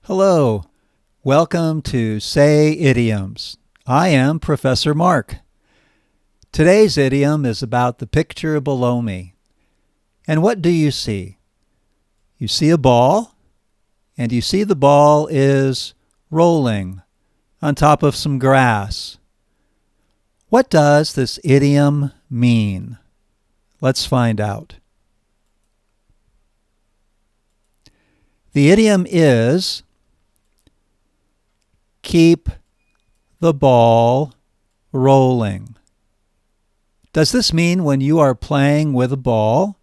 Hello, welcome to Say Idioms. I am Professor Mark. Today's idiom is about the picture below me. And what do you see? You see a ball, and you see the ball is rolling on top of some grass. What does this idiom mean? Let's find out. The idiom is keep the ball rolling. Does this mean when you are playing with a ball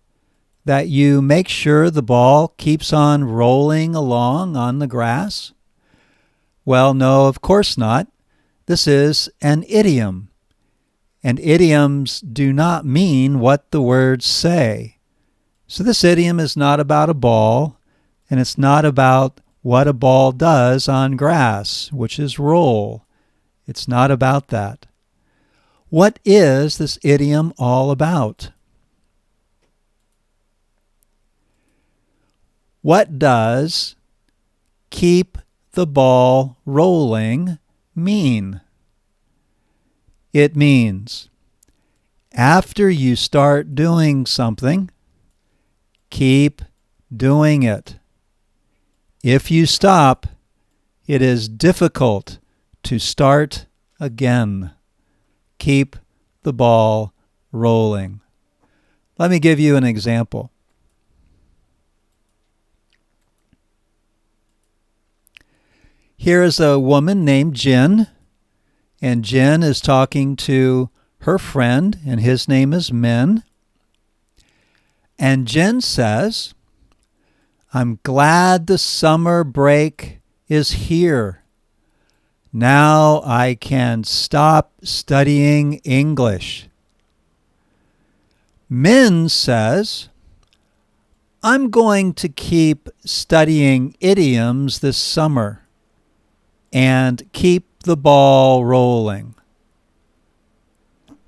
that you make sure the ball keeps on rolling along on the grass? Well, no, of course not. This is an idiom, and idioms do not mean what the words say. So this idiom is not about a ball, and it's not about what a ball does on grass, which is roll. It's not about that. What is this idiom all about? What does keep the ball rolling mean? It means after you start doing something, keep doing it. If you stop, it is difficult to start again. Keep the ball rolling. Let me give you an example. Here is a woman named Jen, and Jen is talking to her friend, and his name is Min. And Jen says, "I'm glad the summer break is here. Now I can stop studying English." Min says, "I'm going to keep studying idioms this summer and keep the ball rolling."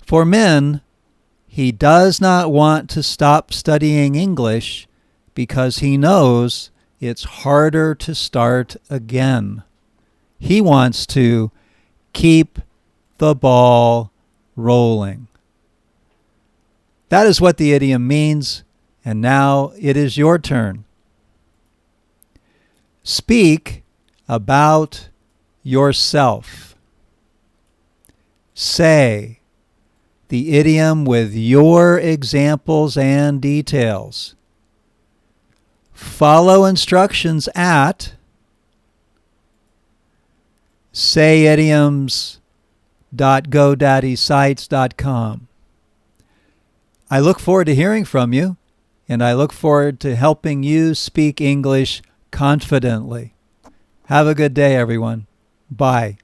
For Min, he does not want to stop studying English because he knows it's harder to start again. He wants to keep the ball rolling. That is what the idiom means, and now it is your turn. Speak about yourself. Say the idiom with your examples and details. Follow instructions at sayidioms.godaddyscites.com. I look forward to hearing from you, and I look forward to helping you speak English confidently. Have a good day, everyone. Bye.